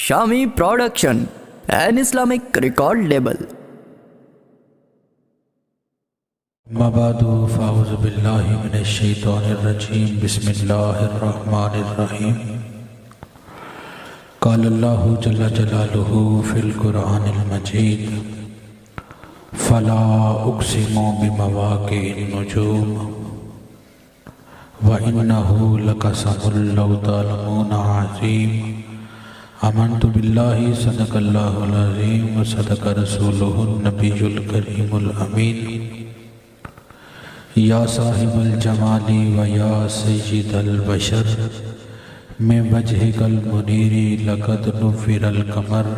Shami Production, an Islamic record label. مبادو فاعوذ باللہ من الشیطان الرجیم بسم اللہ الرحمن الرحیم قال اللہ جل جلالہ فی القرآن المجید فلا اقسم بمواقع النجوم وإنه لقسم لو تعلمون عظیم آمنت باللہ صدق اللہ العظیم وصدق رسولہ النبی الکریم الامین یا صاحب الجمال و یا سید البشر من وجهک المنیر لقد نفر القمر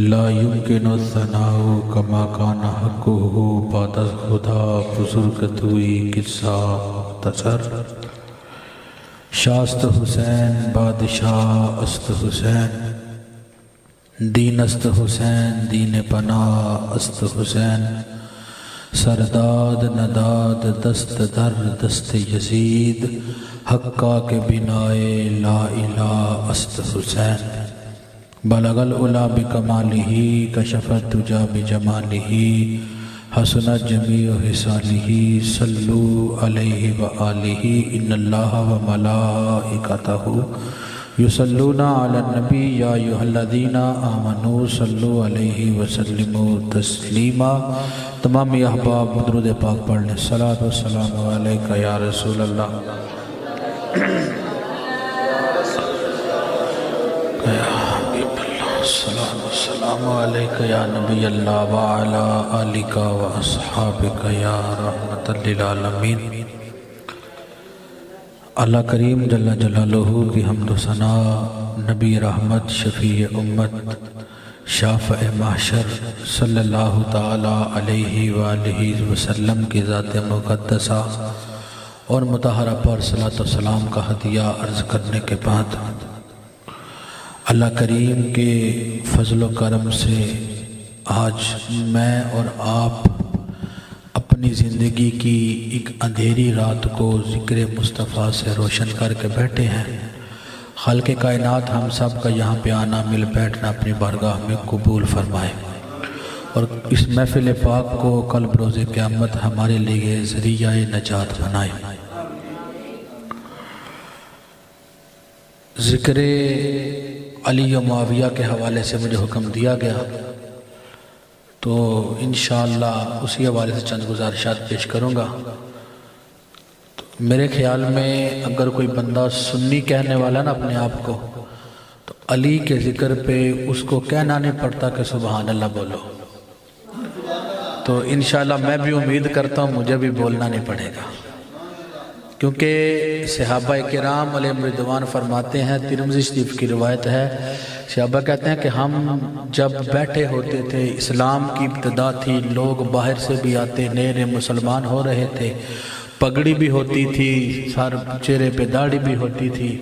لا يمكن الثناء كما كان حقه بعد خدا بزرگ توئی قصہ مختصر شاست حسین بادشاہ است حسین دین است حسین دین پناہ است حسین سرداد نداد دست در دست یزید حقا کے بنائے لا الہ است حسین بلغ العلا بکمالہ کشف الدجی بجمالہ حسنت جمیع خصالہ صلو علیہ وآلہ ان اللہ وملائکتہ یصلون علی النبی یا ایھا الذین آمنوا صلوا علیہ وسلموا تسلیما۔ تمام احباب درود پاک پڑھ لیں۔ صلاۃ والسلام علیکہ یا رسول اللہ یا حبیب اللہ، صلاۃ والسلام علیکہ یا نبی اللہ وعلی آلکہ واصحابکہ یا رحمۃ للعالمین۔ اللہ کریم جل جلالہ کی حمد و ثنا، نبی رحمت شفیع امت شافع محشر صلی اللہ تعالی علیہ وآلہ وسلم کی ذات مقدسہ اور مطہرہ پر صلاۃ و سلام کا ہدیہ عرض کرنے کے بعد اللہ کریم کے فضل و کرم سے آج میں اور آپ اپنی زندگی کی ایک اندھیری رات کو ذکر مصطفیٰ سے روشن کر کے بیٹھے ہیں۔ خالق کائنات ہم سب کا یہاں پہ آنا مل بیٹھنا اپنی بارگاہ میں قبول فرمائے اور اس محفل پاک کو کل بروز قیامت ہمارے لیے ذریعہ نجات بنائے۔ ذکر علی و معاویہ کے حوالے سے مجھے حکم دیا گیا تو انشاءاللہ اسی حوالے سے چند گزارشات پیش کروں گا۔ تو میرے خیال میں اگر کوئی بندہ سنی کہنے والا نا اپنے آپ کو، تو علی کے ذکر پہ اس کو کہنا نہیں پڑتا کہ سبحان اللہ بولو۔ تو انشاءاللہ میں بھی امید کرتا ہوں مجھے بھی بولنا نہیں پڑے گا، کیونکہ صحابہ کرام علیہم رضوان فرماتے ہیں، ترمذی شریف کی روایت ہے، صحابہ کہتے ہیں کہ ہم جب بیٹھے ہوتے تھے، اسلام کی ابتدا تھی، لوگ باہر سے بھی آتے، نئے نئے مسلمان ہو رہے تھے، پگڑی بھی ہوتی تھی، سر چہرے پہ داڑھی بھی ہوتی تھی،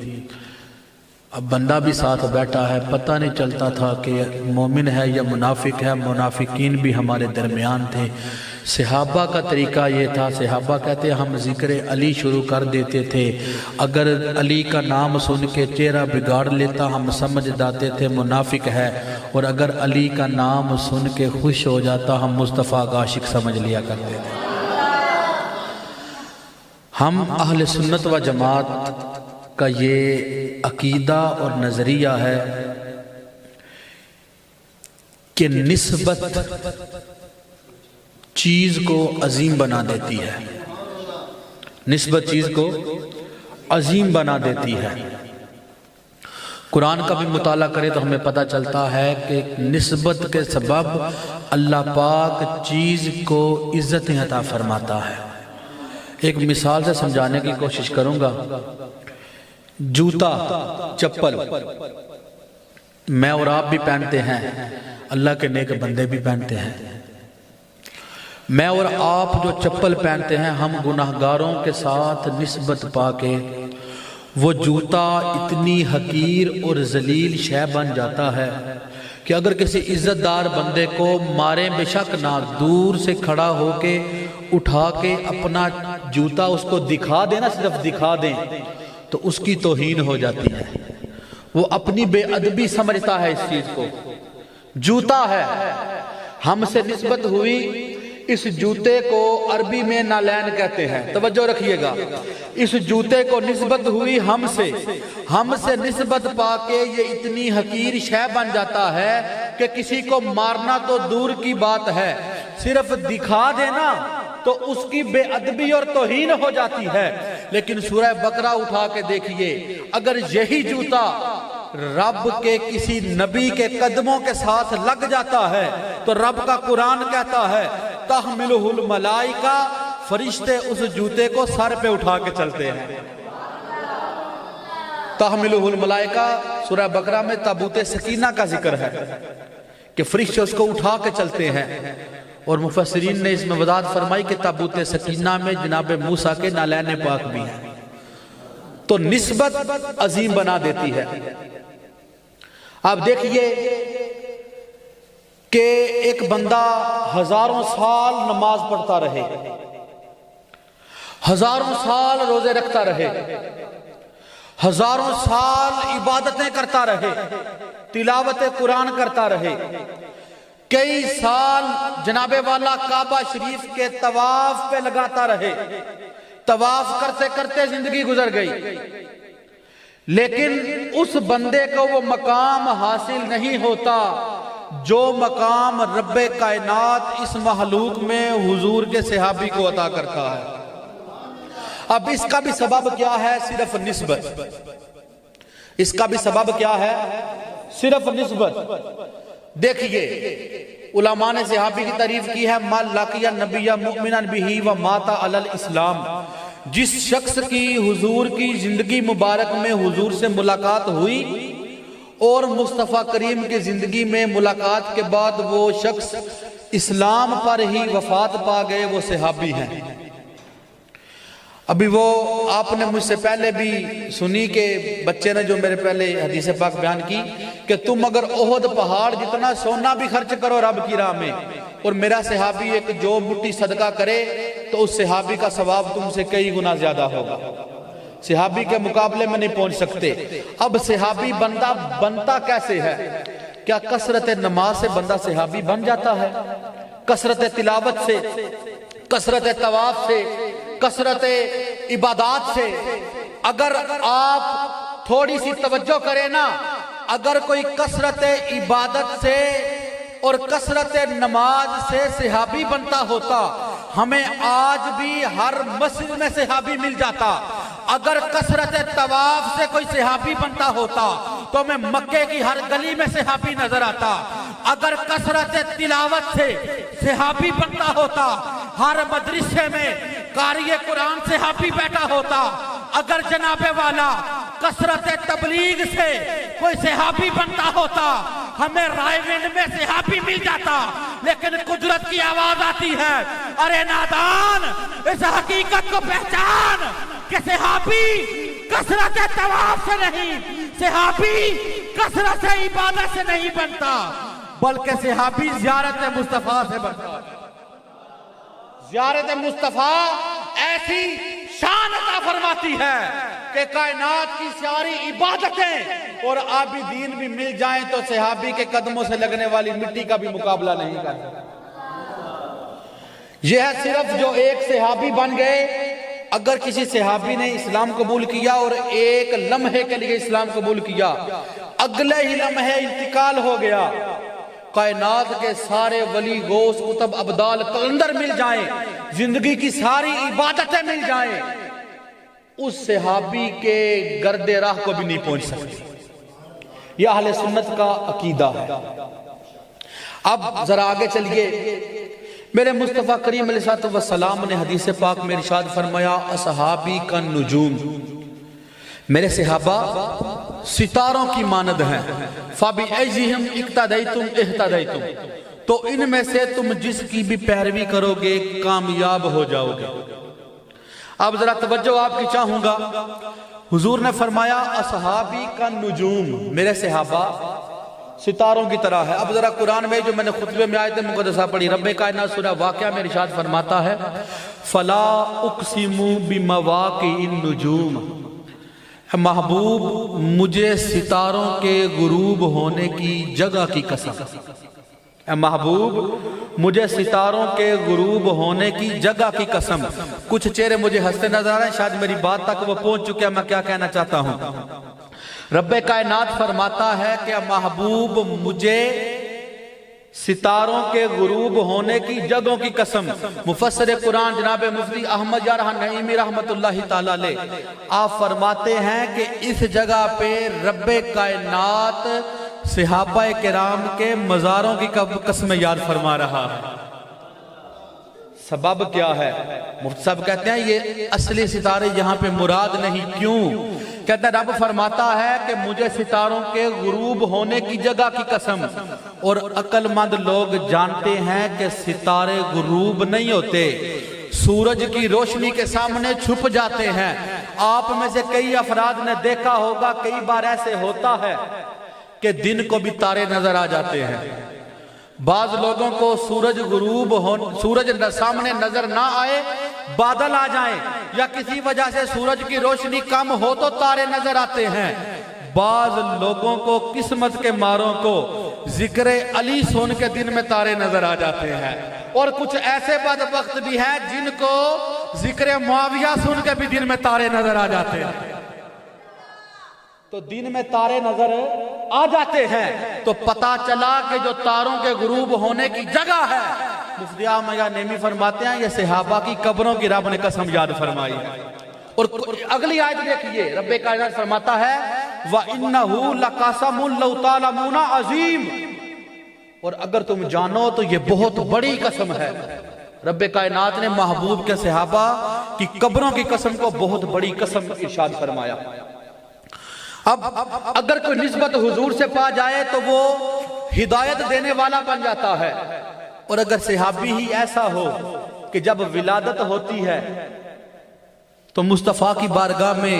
اب بندہ بھی ساتھ بیٹھا ہے، پتہ نہیں چلتا تھا کہ مومن ہے یا منافق ہے، منافقین بھی ہمارے درمیان تھے۔ صحابہ کا طریقہ یہ تھا، صحابہ کہتے ہیں ہم ذکر علی شروع کر دیتے تھے، اگر علی کا نام سن کے چہرہ بگاڑ لیتا ہم سمجھ جاتے تھے منافق ہے، اور اگر علی کا نام سن کے خوش ہو جاتا ہم مصطفیٰ کا عاشق سمجھ لیا کرتے تھے۔ ہم اہل سنت و جماعت کا یہ عقیدہ اور نظریہ ہے کہ نسبت چیز کو عظیم بنا دیتی ہے، نسبت چیز کو عظیم بنا دیتی ہے۔ قرآن کا بھی مطالعہ کرے تو ہمیں پتہ چلتا ہے کہ نسبت کے سبب اللہ پاک چیز کو عزت عطا فرماتا ہے۔ ایک مثال سے سمجھانے کی کوشش کروں گا۔ جوتا، چپل میں اور آپ بھی پہنتے ہیں، اللہ کے نیک بندے بھی پہنتے ہیں۔ میں اور آپ جو چپل پہنتے ہیں ہم گناہگاروں کے ساتھ نسبت پا کے وہ جوتا اتنی حقیر اور ذلیل شے بن جاتا ہے کہ اگر کسی عزت دار بندے کو مارے بے شک نہ، دور سے کھڑا ہو کے اٹھا کے اپنا جوتا اس کو دکھا دیں نا، صرف دکھا دیں تو اس کی توہین ہو جاتی ہے۔ وہ اپنی بے ادبی سمجھتا ہے اس چیز کو، جوتا ہے، ہم سے نسبت ہوئی، اس جوتے کو عربی میں نالین کہتے ہیں، توجہ رکھیے گا، اس جوتے کو نسبت ہوئی ہم سے نسبت پا کے یہ اتنی حقیر شے بن جاتا ہے کہ کسی کو مارنا تو دور کی بات ہے، صرف دکھا دینا تو اس کی بے ادبی اور توہین ہو جاتی ہے۔ لیکن سورہ بقرہ اٹھا کے دیکھیے، اگر یہی جوتا رب کے کسی نبی کے قدموں کے ساتھ لگ جاتا ہے تو رب کا قرآن کہتا ہے تحملہ الملائکہ، فرشتے اس جوتے کو سر پہ اٹھا کے چلتے ہیں۔ تحملہ الملائکہ سورہ بقرہ میں تابوت سکینہ کا ذکر ہے کہ فرشتے اس کو اٹھا کے چلتے ہیں، اور مفسرین نے اس میں وضاحت فرمائی کہ تابوت سکینہ میں جناب موسیٰ کے نالین پاک بھی ہیں۔ تو نسبت عظیم بنا دیتی ہے۔ آپ دیکھیے کہ ایک بندہ ہزاروں سال نماز پڑھتا رہے، ہزاروں سال روزے رکھتا رہے، ہزاروں سال عبادتیں کرتا رہے، تلاوت قرآن کرتا رہے، کئی سال جناب والا کعبہ شریف کے طواف پہ لگاتا رہے، طواف کرتے کرتے زندگی گزر گئی، لیکن اس بندے کو وہ مقام حاصل نہیں ہوتا جو مقام رب کائنات اس مخلوق میں حضور کے صحابی کو عطا کرتا ہے۔ اب اس کا بھی سبب کیا ہے؟ صرف نسبت۔ اس کا بھی سبب کیا ہے؟ صرف نسبت۔ دیکھیے علماء نے صحابی کی تعریف کی ہے، ما لقی النبی مؤمنا بہ ومات علی الاسلام، جس شخص کی حضور کی زندگی مبارک میں حضور سے ملاقات ہوئی اور مصطفیٰ کریم کی زندگی میں ملاقات کے بعد وہ شخص اسلام پر ہی وفات پا گئے، وہ صحابی ہیں۔ ابھی وہ آپ نے مجھ سے پہلے بھی سنی کہ بچے نے جو میرے پہلے حدیث پاک بیان کی کہ تم اگر احد پہاڑ جتنا سونا بھی خرچ کرو رب کی راہ میں اور میرا صحابی ایک جو مٹھی صدقہ کرے تو اس صحابی کا ثواب تم سے کئی گنا زیادہ ہوگا، صحابی کے مقابلے میں نہیں پہنچ سکتے۔ اب صحابی بنتا کیسے ہے؟ کیا کثرت نماز سے بندہ صحابی بن جاتا ہے؟ کثرت تلاوت سے، کثرت طواف سے، کثرت عبادات سے؟ اگر آپ تھوڑی سی توجہ کریں نا، اگر کوئی کثرت عبادت سے اور کثرت نماز سے صحابی بنتا ہوتا، ہمیں آج بھی ہر مسجد میں صحابی مل جاتا۔ اگر کثرت طواف سے کوئی صحابی بنتا ہوتا تو ہمیں مکے کی ہر گلی میں صحابی نظر آتا۔ اگر کثرت تلاوت سے صحابی بنتا ہوتا، ہر مدرسے میں قاری قرآن صحابی بیٹھا ہوتا۔ اگر جناب والا کثرت تبلیغ سے کوئی صحابی بنتا ہوتا، ہمیں رائے ونڈ میں صحابی مل جاتا۔ لیکن قدرت کی آواز آتی ہے، ارے نادان اس حقیقت کو پہچان کہ صحابی کثرت طواف سے نہیں، صحابی کثرت عبادت سے نہیں بنتا، بلکہ صحابی زیارت مصطفیٰ سے بنتا۔ زیارت مصطفیٰ ایسی شان عطا فرماتی ہے کہ کائنات کی ساری عبادتیں اور عابدین بھی مل جائیں تو صحابی کے قدموں سے لگنے والی مٹی کا بھی مقابلہ نہیں کر سکتے۔ یہ ہے صرف جو ایک صحابی بن گئے۔ اگر کسی صحابی نے اسلام قبول کیا اور ایک لمحے کے لیے اسلام قبول کیا، اگلے ہی لمحے انتقال ہو گیا، کائنات کے سارے ولی غوث قطب ابدال قلندر مل جائیں، زندگی کی ساری عبادتیں مل جائیں، اس صحابی کے گرد راہ کو بھی نہیں پہنچ سکتی۔ یہ اہل سنت کا عقیدہ ہے۔ اب ذرا آگے چلیے، میرے مصطفیٰ کریم علیہ السلام نے حدیث پاک میں ارشاد فرمایا، اصحابی کا نجوم، میرے صحابہ ستاروں کی مانند ہیں، فَبِأَيِّهِمْ اِقْتَدَيْتُمْ اِهْتَدَيْتُمْ، تو ان میں سے تم جس کی بھی پیروی کرو گے کامیاب ہو جاؤ گے۔ اب ذرا توجہ آپ کی چاہوں گا، حضور نے فرمایا اصحابی کا نجوم، میرے صحابہ ستاروں کی طرح ہے۔ اب ذرا قرآن میں جو میں نے خطبے میں آیت مقدسہ پڑھی، رب کائنات سورہ واقعہ میں ارشاد فرماتا ہے، فَلَا أُقْسِمُ بِمَوَاقِعِ النُّجُومِ، محبوب مجھے ستاروں کے غروب ہونے کی جگہ کی قسم، اے محبوب مجھے ستاروں کے غروب ہونے کی جگہ کی قسم۔ کچھ چہرے مجھے ہنستے نظر آ رہے ہیں، شاید میری بات تک وہ پہنچ چکے ہیں، میں کیا کہنا چاہتا ہوں۔ رب کائنات فرماتا ہے کہ اے محبوب مجھے ستاروں کے غروب ہونے کی جگہوں کی قسم۔ مفسر قرآن جناب مفتی احمد یار نعیمی رحمت اللہ تعالی علیہ آپ فرماتے ہیں کہ اس جگہ پہ رب کائنات صحابہ کرام کے مزاروں کی قسم یاد فرما رہا ہے۔ سبب کیا ہے؟ مفتی صاحب کہتے ہیں یہ اصلی ستارے یہاں پہ مراد نہیں۔ کیوں؟ کہتے ہیں رب فرماتا ہے کہ مجھے ستاروں کے غروب ہونے کی جگہ کی قسم، اور عقل مند لوگ جانتے ہیں کہ ستارے غروب نہیں ہوتے، سورج کی روشنی کے سامنے چھپ جاتے ہیں۔ آپ میں سے کئی افراد نے دیکھا ہوگا، کئی بار ایسے ہوتا ہے کہ دن کو بھی تارے نظر آ جاتے ہیں۔ بعض لوگوں کو سورج سامنے نظر نہ آئے، بادل آ جائیں یا کسی وجہ سے سورج کی روشنی کم ہو تو تارے نظر آتے ہیں۔ بعض لوگوں کو قسمت کے ماروں کو ذکر علی سن کے دن میں تارے نظر آ جاتے ہیں، اور کچھ ایسے بدبخت بھی ہیں جن کو ذکر معاویہ سن کے بھی دن میں تارے نظر آ جاتے ہیں۔ تو دن میں تارے نظر آ جاتے ہیں تو پتا چلا کہ جو تاروں کے غروب ہونے کی جگہ ہے، مفتی احمد یار نعیمی فرماتے ہیں یہ صحابہ کی قبروں کی رب نے قسم یاد فرمائی ہے۔ اور اگلی آیت دیکھیے، رب کائنات فرماتا ہے وَإِنَّهُ لَقَسَمٌ لَوْ تَعْلَمُونَ عَظِيمٌ، اور اگر تم جانو تو یہ بہت بڑی قسم ہے۔ رب کائنات نے محبوب کے صحابہ کی قبروں کی قسم کو بہت بڑی قسم ارشاد فرمایا۔ اب اگر کوئی نسبت حضور سے پا جائے تو وہ ہدایت دینے والا بن جاتا ہے، اور اگر صحابی ہی ایسا ہو کہ جب ولادت ہوتی ہے تو مصطفیٰ کی بارگاہ میں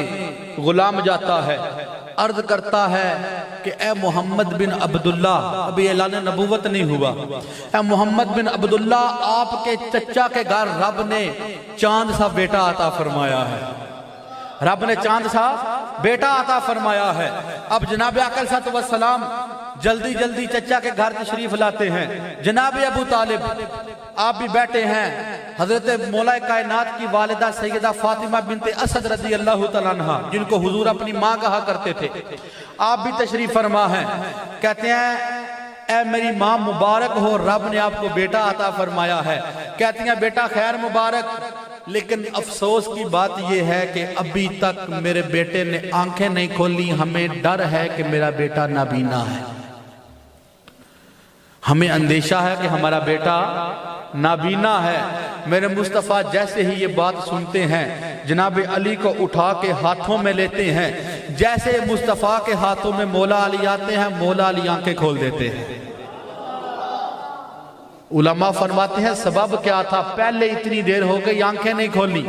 غلام جاتا ہے، عرض کرتا ہے کہ اے محمد بن عبداللہ، ابھی اعلان نبوت نہیں ہوا، اے محمد بن عبداللہ آپ کے چچا کے گھر رب نے چاند سا بیٹا عطا فرمایا ہے، رب نے چاند سا بیٹا عطا فرمایا ہے۔ اب جناب اکرم صلی اللہ علیہ وسلم جلدی جلدی چچا کے گھر تشریف لاتے ہیں۔ جناب ابو طالب آپ بھی بیٹھے ہیں، حضرت مولا کائنات کی والدہ سیدہ فاطمہ بنت اسد رضی اللہ تعالیٰ عنہ جن کو حضور اپنی ماں کہا کرتے تھے، آپ بھی تشریف فرما ہیں۔ کہتے ہیں اے میری ماں مبارک ہو، رب نے آپ کو بیٹا عطا فرمایا ہے۔ کہتی ہیں بیٹا خیر مبارک، لیکن افسوس کی بات یہ ہے کہ ابھی تک میرے بیٹے نے آنکھیں نہیں کھولی، ہمیں ڈر ہے کہ میرا بیٹا نابینا ہے، ہمیں اندیشہ ہے کہ ہمارا بیٹا نابینا ہے۔ میرے مصطفیٰ جیسے ہی یہ بات سنتے ہیں جناب علی کو اٹھا کے ہاتھوں میں لیتے ہیں، جیسے مصطفیٰ کے ہاتھوں میں مولا علی آتے ہیں، مولا علی آنکھیں کھول دیتے ہیں۔ علماء فرماتے ہیں سبب کیا تھا؟ پہلے اتنی دیر ہو گئی آنکھیں نہیں کھولی،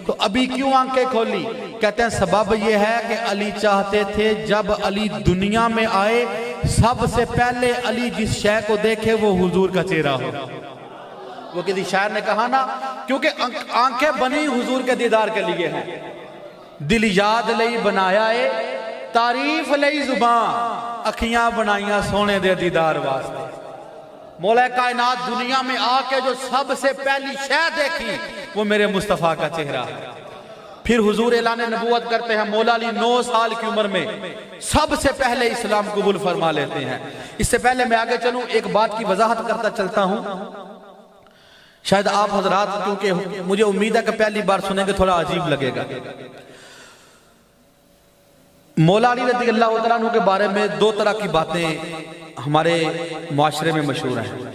تو ابھی کیوں آنکھیں کھولی؟ کہتے ہیں سبب یہ ہے کہ علی چاہتے تھے جب علی دنیا میں آئے سب سے پہلے علی جس شے کو دیکھے وہ حضور کا چہرہ ہو۔ وہ کسی شاعر نے کہا نا، کیونکہ آنکھیں بنی حضور کے دیدار کے لیے ہیں، دل یاد لئی بنایا ہے تعریف لئی زبان، اکھیاں بنائیاں سونے دے دیدار واسطے۔ مولا کائنات دنیا میں آ کے جو سب سے پہلی شے دیکھی وہ میرے مصطفیٰ کا چہرہ ہے۔ پھر حضور اعلان نبوت کرتے ہیں، مولا علی 9 سال کی عمر میں سب سے پہلے اسلام قبول فرما لیتے ہیں۔ اس سے پہلے میں آگے چلوں ایک بات کی وضاحت کرتا چلتا ہوں، شاید آپ حضرات کیونکہ مجھے امید ہے کہ پہلی بار سنیں گے تھوڑا عجیب لگے گا۔ مولا علی رضی اللہ تعالیٰ عنہ کے بارے میں 2 طرح کی باتیں ہمارے معاشرے میں مشہور ہیں۔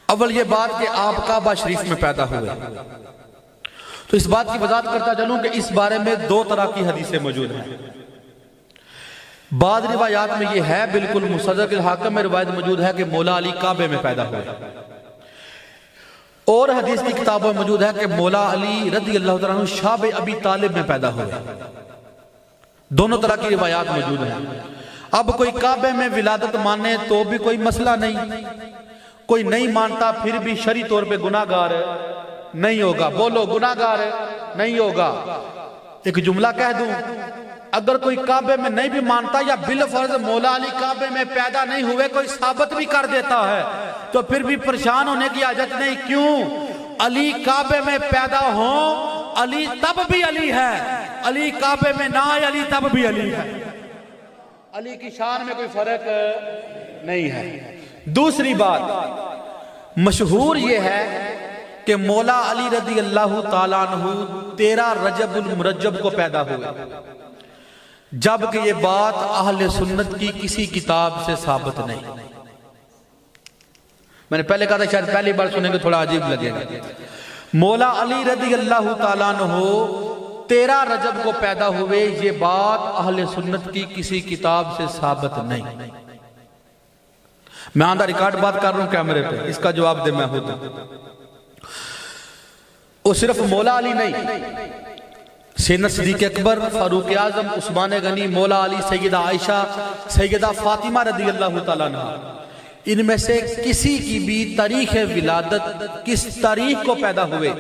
اول یہ بات کہ آپ کعبہ شریف میں پیدا ہوئے، تو اس بات کی وضاحت کرتا چلوں کہ اس بارے میں 2 طرح کی حدیثیں موجود ہیں۔ بعض روایات میں یہ ہے، بالکل مستدرک الحاکم میں روایت موجود ہے کہ مولا علی کعبے میں پیدا ہوئے، اور حدیث کی کتابوں میں موجود ہے کہ مولا علی رضی اللہ تعالیٰ عنہ شاب ابی طالب میں پیدا ہوئے۔ دونوں طرح کی روایات موجود ہیں۔ اب کوئی کعبے میں ولادت مانے تو بھی کوئی مسئلہ نہیں، کوئی نہیں مانتا پھر بھی شرعی طور پہ گناہگار نہیں ہوگا۔ بولو گناہگار نہیں ہوگا۔ ایک جملہ کہہ دوں، اگر کوئی کعبے میں نہیں بھی مانتا یا بالفرض مولا علی کعبے میں پیدا نہیں ہوئے کوئی ثابت بھی کر دیتا ہے تو پھر بھی پریشان ہونے کی حاجت نہیں. کیوں؟ علی کعبے میں پیدا ہوں علی تب بھی علی ہے, علی کعبے میں نہ آئے علی تب بھی علی ہے. علی کی شان میں کوئی فرق نہیں ہے. دوسری بات مشہور یہ ہے کہ مولا علی رضی اللہ تعالیٰ عنہ 13 رجب المرجب کو پیدا ہوئے, جبکہ یہ بات اہل سنت کی کسی کتاب سے ثابت نہیں. میں نے پہلے کہا تھا شاید پہلی بار سنیں گے تھوڑا عجیب لگے گا. مولا علی رضی اللہ تعالیٰ عنہ 13 رجب کو پیدا ہوئے, یہ بات اہل سنت کی کسی کتاب سے ثابت نہیں. میں آندہ ریکارڈ بات کر رہا ہوں کیمرے پہ, اس کا جواب دے میں ہوتا. وہ صرف مولا علی نہیں, سیدنا صدیق اکبر, فاروق اعظم, عثمان غنی, مولا علی, سیدہ عائشہ, سیدہ فاطمہ رضی اللہ تعالیٰ عنہ, ان میں سے کسی کی بھی تاریخ ولادت کس تاریخ کو پیدا ہوئے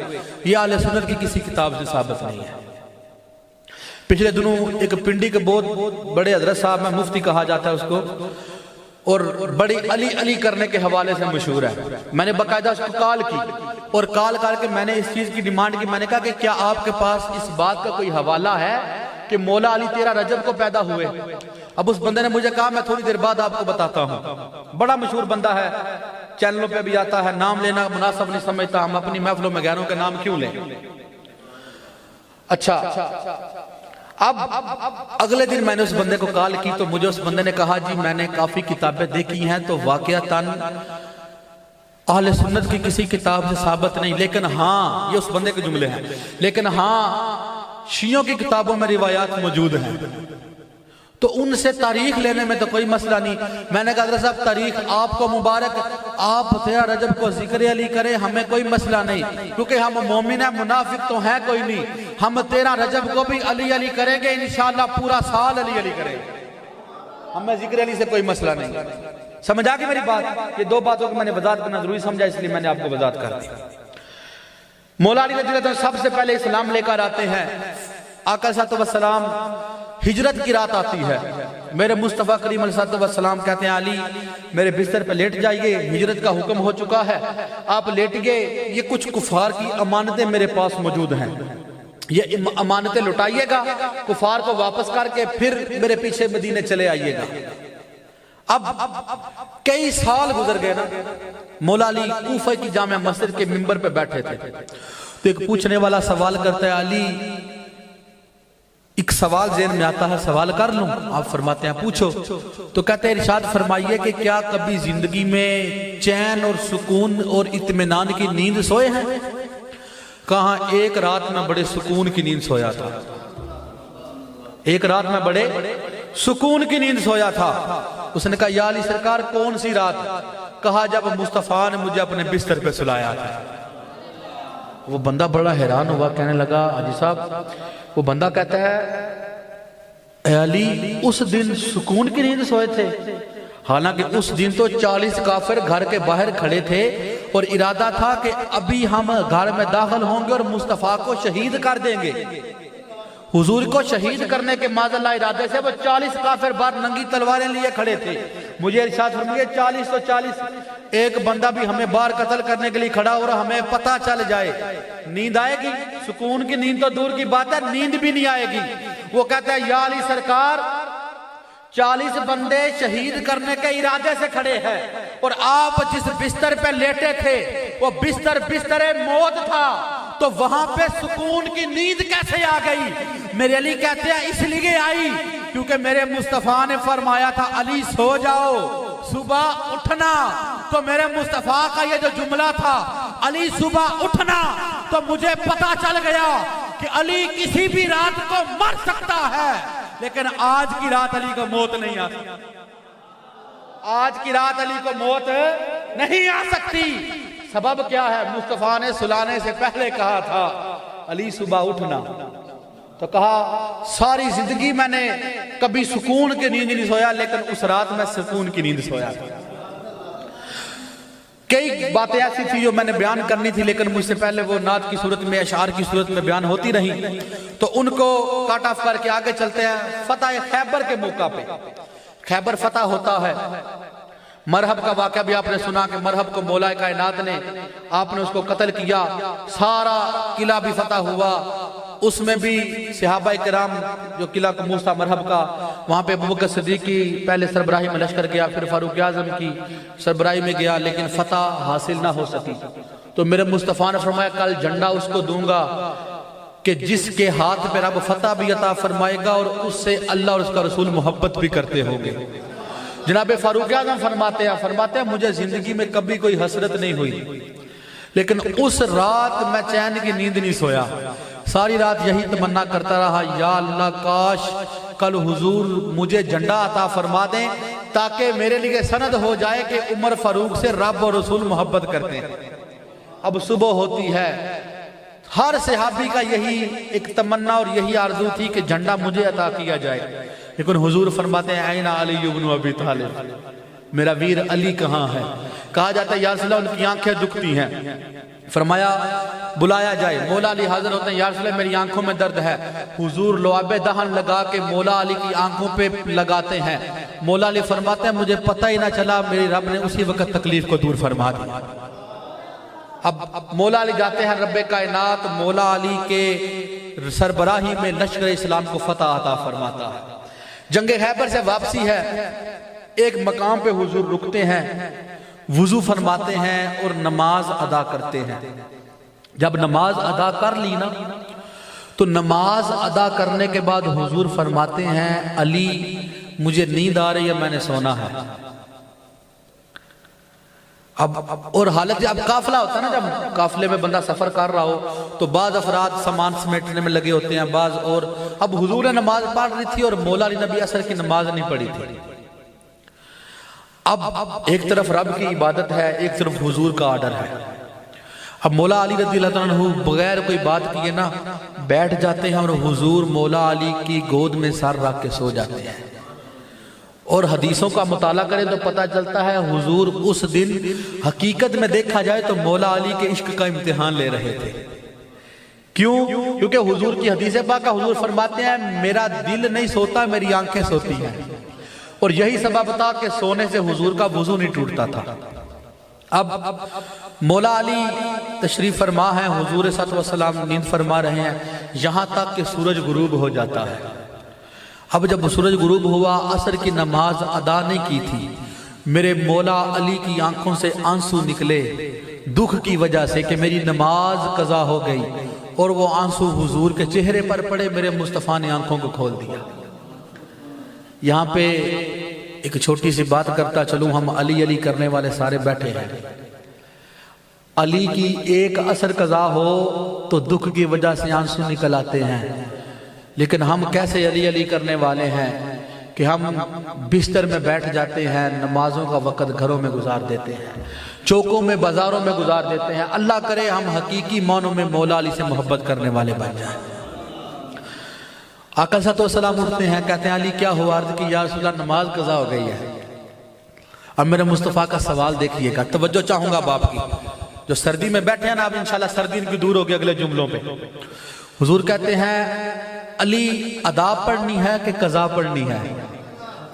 یہ اہل سنت کی کسی کتاب سے ثابت نہیں ہے. پچھلے دنوں ایک پنڈی کے بہت بڑے حضرت صاحب میں مفتی کہا جاتا ہے اس کو, اور بڑی علی علی کرنے کے حوالے سے مشہور ہے. میں نے باقاعدہ اس کو کال کی اور کال کر کے میں نے اس چیز کی ڈیمانڈ کی. میں نے کہا کہ کیا آپ کے پاس اس بات کا کوئی حوالہ ہے کہ مولا علی 13 رجب کو پیدا ہوئے؟ اب اس بندے نے مجھے کہا میں تھوڑی دیر بعد آپ کو بتاتا ہوں. بڑا مشہور بندہ ہے, چینلوں پہ بھی آتا ہے, نام لینا مناسب نہیں سمجھتا, ہم اپنی محفلوں میں غیروں کے نام کیوں لیں. اچھا, اب اگلے دن میں نے اس بندے کو کال کی تو مجھے اس بندے نے کہا جی میں نے کافی کتابیں دیکھی ہیں تو واقعتاً اہل سنت کی کسی کتاب سے ثابت نہیں, لیکن ہاں, یہ اس بندے کے جملے ہیں, لیکن ہاں شیعوں کی کتابوں میں روایات موجود ہیں تو ان سے تاریخ لینے میں تو کوئی مسئلہ نہیں. میں نے کہا حضرت صاحب تاریخ آپ کو مبارک, آپ 13 رجب کو ذکر علی کریں, ہمیں کوئی مسئلہ نہیں, کیونکہ ہم مومن ہیں, منافق تو ہیں کوئی نہیں. ہم 13 رجب کو بھی علی علی کریں گے, انشاءاللہ پورا سال علی علی کریں گے, ہمیں ذکر علی سے کوئی مسئلہ نہیں. سمجھ آ گئی میری بات؟ یہ 2 باتوں کو میں نے وضاحت کرنا ضروری سمجھا, اس لیے میں نے آپ کو وضاحت کر دی. مولا علی رضی اللہ عنہ سب سے پہلے اسلام لے کر آتے ہیں. آقا صلی اللہ علیہ وسلم ہجرت کی رات آتی ہے, میرے مصطفیٰ کریم علیہ السلام کہتے ہیں علی میرے بستر پہ لیٹ جائیے, ہجرت کا حکم ہو چکا ہے, آپ لیٹ گئے, یہ کچھ کفار کی امانتیں میرے پاس موجود ہیں, یہ امانتیں لٹائیے گا, کفار کو واپس کر کے پھر میرے پیچھے مدینے چلے آئیے گا. اب کئی سال گزر گئے نا, مولا علی کوفہ کی جامع مسجد کے منبر پہ بیٹھے تھے تو ایک پوچھنے والا سوال کرتا ہے علی ایک سوال ذہن میں آتا ہے, سوال کر لوں؟ آپ فرماتے ہیں پوچھو. تو کہتے ہیں ارشاد فرمائیے کہ کیا کبھی زندگی میں چین اور سکون اور اطمینان کی نیند سوئے ہیں؟ کہاں ایک رات میں بڑے سکون کی نیند سویا تھا, ایک رات میں بڑے سکون کی نیند سویا تھا. اس نے کہا یا علی سرکار کون سی رات؟ کہا جب مصطفیٰ نے مجھے اپنے بستر پہ سلایا تھا. وہ بندہ بڑا حیران ہوا, کہنے لگا حاجی صاحب, وہ بندہ کہتا ہے اے علی اس دن سکون کی نیند سوئے تھے؟ حالانکہ اس دن تو 40 کافر گھر کے باہر کھڑے تھے اور ارادہ تھا کہ ابھی ہم گھر میں داخل ہوں گے اور مصطفیٰ کو شہید کر دیں گے. حضور کو شہید کرنے کے معاذ اللہ ارادے سے وہ 40 کافر باہر ننگی تلواریں لیے کھڑے تھے. مجھے ارشاد فرمائیے 40 تو 40, ایک بندہ بھی ہمیں باہر قتل کرنے کے لیے کھڑا اور ہمیں پتہ چل جائے, نیند آئے گی؟ سکون کی نیند تو دور کی بات ہے, نیند بھی نہیں آئے گی. وہ کہتا ہے یا علی سرکار 40 بندے شہید کرنے کے ارادے سے کھڑے ہیں اور آپ جس بستر پہ لیٹے تھے وہ بستر موت تھا, تو وہاں پہ سکون کی نیند کیسے آ گئی؟ میرے علی کہتے ہیں اس لیے آئی کیونکہ میرے مصطفیٰ نے فرمایا تھا علی سو جاؤ صبح اٹھنا. تو میرے مصطفیٰ کا یہ جو جملہ تھا علی صبح اٹھنا, تو مجھے پتا چل گیا کہ علی کسی بھی رات کو مر سکتا ہے, لیکن آج کی رات علی کو موت نہیں آ سکتی. آج کی رات علی کو موت نہیں آ سکتی. سبب کیا ہے؟ مصطفیٰ نے سلانے سے پہلے کہا تھا علی صبح اٹھنا, تو کہا ساری زندگی میں نے کبھی سکون کی نیند نہیں سویا, لیکن اس رات میں سکون کی نیند سویا تھا. کئی باتیں ایسی تھی جو میں نے بیان کرنی تھی, لیکن مجھ سے پہلے وہ نعت کی صورت میں, اشعار کی صورت میں بیان ہوتی رہی. تو ان کو کٹ آف کر کے آگے چلتے ہیں فتح خیبر کے موقع پہ. خیبر فتح ہوتا ہے. مرحب کا واقعہ بھی آپ نے سنا کہ مرحب کو مولا کائنات نے آپ نے اس کو قتل کیا. سارا قلعہ بھی فتح ہوا. اس میں بھی صحابہ کرام جو قلعہ قموس تھا مرحب کا, وہاں پہ ابوبکر صدیق کی پہلے سربراہی میں لشکر گیا, پھر فاروق اعظم کی سربراہی میں گیا, لیکن فتح حاصل نہ ہو سکی. تو میرے مصطفیٰ نے فرمایا کل جھنڈا اس کو دوں گا کہ جس کے ہاتھ پہ رب فتح بھی عطا فرمائے گا اور اس سے اللہ اور اس کا رسول محبت بھی کرتے ہوں گے. جناب فاروق اعظم فرماتے ہیں مجھے زندگی میں کبھی کوئی حسرت نہیں ہوئی, لیکن اس رات میں چین کی نیند نہیں سویا. ساری رات یہی تمنا کرتا رہا, یا اللہ کاش کل حضور مجھے جھنڈا عطا فرما دیں تاکہ میرے لیے سند ہو جائے کہ عمر فاروق سے رب اور رسول محبت کرتے ہیں. اب صبح ہوتی ہے, ہر صحابی کا یہی ایک تمنا اور یہی آرزو تھی کہ جھنڈا مجھے عطا کیا جائے, لیکن حضور فرماتے ہیں این علی ابن ابی طالب, میرا ویر علی کہاں ہے؟ کہا جاتا ہے یا رسول اللہ ان کی آنکھیں دکھتی ہیں. فرمایا بلایا جائے. مولا علی حاضر ہوتے ہیں, یا رسول اللہ میری آنکھوں میں درد ہے. حضور لعاب دہن لگا کے مولا علی کی آنکھوں پہ لگاتے ہیں. مولا علی فرماتے ہیں مجھے پتہ ہی نہ چلا, میری رب نے اسی وقت تکلیف کو دور فرما دیا. اب مولا علی جاتے ہیں رب کائنات مولا علی کے سربراہی میں لشکر اسلام کو فتح عطا فرماتا ہے. جنگ خیبر سے واپسی ہے, ایک مقام پہ حضور رکتے ہیں, وضو فرماتے ہیں اور نماز ادا کرتے ہیں. جب نماز ادا کر لی نا تو نماز ادا کرنے کے بعد حضور فرماتے ہیں علی مجھے نیند آ رہی ہے, میں نے سونا ہے. اب اور حالت اب قافلہ ہوتا ہے نا, جب قافلے میں بندہ سفر کر رہا ہو تو بعض افراد سامان سمیٹنے میں لگے ہوتے ہیں, بعض اور اب حضور نے نماز پڑھ رہی تھی اور مولا علی نبی عصر کی نماز نہیں پڑھی تھی. اب ایک طرف رب کی عبادت ہے, ایک طرف حضور کا آرڈر ہے. اب مولا علی رضی اللہ عنہ بغیر کوئی بات کیے نا بیٹھ جاتے ہیں اور حضور مولا علی کی گود میں سر رکھ کے سو جاتے ہیں. اور حدیثوں کا مطالعہ کریں تو پتہ چلتا ہے حضور اس دن حقیقت میں دیکھا جائے تو مولا علی کے عشق کا امتحان لے رہے تھے. کیوں؟ کیونکہ حضور کی حدیث پاک حضور فرماتے ہیں میرا دل نہیں سوتا, میری آنکھیں سوتی ہیں. اور یہی سبب تھا کہ سونے سے حضور کا وضو نہیں ٹوٹتا تھا. اب مولا علی تشریف فرما ہے, حضور صلی اللہ علیہ وسلم نیند فرما رہے ہیں یہاں تک کہ سورج غروب ہو جاتا ہے. اب جب سورج غروب ہوا, عصر کی نماز ادا نہیں کی تھی, میرے مولا علی کی آنکھوں سے آنسو نکلے دکھ کی وجہ سے کہ میری نماز قضا ہو گئی, اور وہ آنسو حضور کے چہرے پر پڑے. میرے مصطفیٰ نے آنکھوں کو کھول دیا. یہاں پہ ایک چھوٹی سی بات کرتا چلوں, ہم علی علی کرنے والے سارے بیٹھے ہیں. علی کی ایک عصر قضا ہو تو دکھ کی وجہ سے آنسو نکل آتے ہیں, لیکن ہم کیسے علی علی کرنے والے ہیں کہ ہم بستر میں بیٹھ جاتے ہیں, نمازوں کا وقت گھروں میں گزار دیتے ہیں, چوکوں میں بازاروں میں گزار دیتے ہیں. اللہ کرے ہم حقیقی معنوں میں مولا علی سے محبت کرنے والے بن جائیں. آقا صلی اللہ علیہ وسلم اٹھتے ہیں, کہتے ہیں علی کیا ہوا؟ عرض کی یا رسول اللہ نماز قضا ہو گئی ہے. اب میرے مصطفیٰ کا سوال دیکھیے گا, توجہ چاہوں گا باپ کی. جو سردی میں بیٹھے ہیں نا, اب انشاءاللہ سردی ان کی دور ہوگی اگلے جملوں پہ. حضور کہتے ہیں علی ادا پڑھنی ہے کہ قضا پڑھنی ہے؟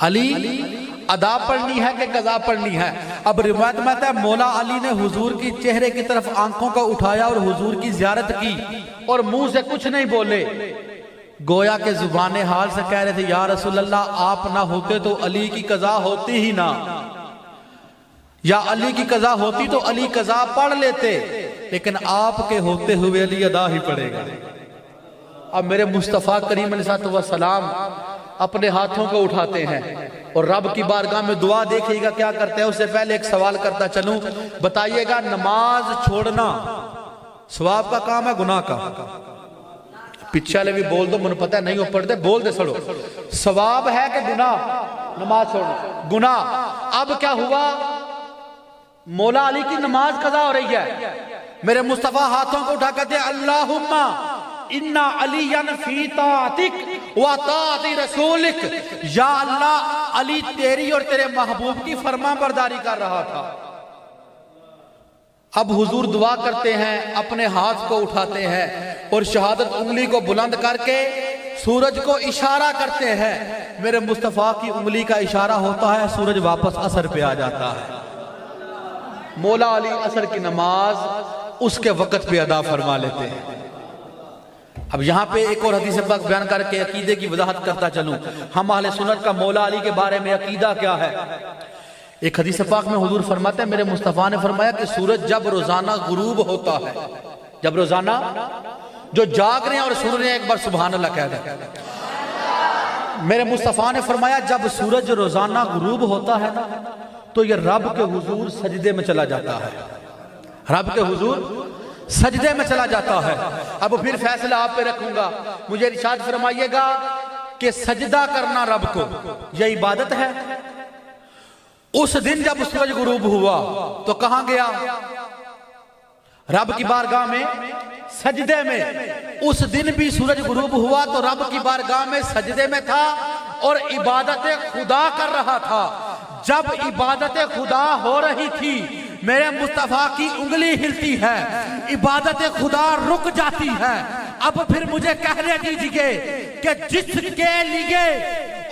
علی ادا پڑھنی ہے کہ قضا پڑھنی ہے؟ اب روایت میں آتا ہے مولا علی نے حضور کی چہرے کی طرف آنکھوں کو اٹھایا اور حضور کی زیارت کی اور منہ سے کچھ نہیں بولے, گویا کہ زبان حال سے کہہ رہے تھے یا رسول اللہ آپ نہ ہوتے تو علی کی قضا ہوتی ہی نہ, یا علی کی قضا ہوتی تو علی قضا پڑھ لیتے, لیکن آپ کے ہوتے ہوئے علی ادا ہی پڑھے گا. اب میرے مصطفیٰ کریم علیہ السلام اپنے ہاتھوں کو اٹھاتے ہیں اور رب کی بارگاہ میں دعا دیکھئے گا کیا کرتے ہیں. اس سے پہلے ایک سوال کرتا چلوں, بتائیے گا نماز چھوڑنا ثواب کا کام ہے گناہ کا؟ پیچھے والے بھی بول دو, مجھے پتہ ہے نہیں ہو پڑھتے, بول دے سڑو. ثواب ہے کہ گناہ؟ نماز چھوڑنا گناہ. اب کیا ہوا, مولا علی کی نماز قضا ہو رہی ہے, میرے مصطفیٰ ہاتھوں کو اٹھا کہتے ہیں اللہم اِنَّا عَلِيًّا فِي طَاعَتِكَ وَطَاعَتِ رَسُولِكَ, یا اللہ علی تیری اور تیرے محبوب کی فرما برداری کر رہا تھا. اب حضور دعا کرتے ہیں، اپنے ہاتھ کو اٹھاتے ہیں اور شہادت انگلی کو بلند کر کے سورج کو اشارہ کرتے ہیں۔ میرے مصطفیٰ کی انگلی کا اشارہ ہوتا ہے، سورج واپس عصر پہ آ جاتا ہے۔ مولا علی عصر کی نماز اس کے وقت پہ ادا فرما لیتے ہیں۔ اب یہاں پہ ایک اور حدیث پاک بیان کر کے عقیدے کی وضاحت کرتا چلوں۔ ہم اہل سنت کا مولا علی کے بارے میں عقیدہ کیا ہے؟ ایک حدیث پاک میں حضور فرماتے ہیں، میرے مصطفیٰ نے فرمایا کہ سورج جب روزانہ غروب ہوتا ہے، جب روزانہ جو جاگ رہے ہیں اور سن رہے ہیں ایک بار سبحان اللہ کہہ دیں۔ میرے مصطفیٰ نے فرمایا جب سورج روزانہ غروب ہوتا ہے نا تو یہ رب کے حضور سجدے میں چلا جاتا ہے، رب کے حضور سجدے میں چلا جاتا ہے۔ اب پھر فیصلہ آپ پہ رکھوں گا، مجھے ارشاد فرمائیے گا کہ سجدہ کرنا رب کو یہ عبادت ہے؟ اس دن جب سورج غروب ہوا تو کہاں گیا؟ رب کی بارگاہ میں سجدے میں۔ اس دن بھی سورج غروب ہوا تو رب کی بارگاہ میں سجدے میں تھا اور عبادت خدا کر رہا تھا۔ جب عبادت خدا ہو رہی تھی میرے مصطفیٰ کی انگلی ہلتی ہے، عبادت خدا رک جاتی ہے۔ اب پھر مجھے کہنے دیجئے کہ جس کے لیے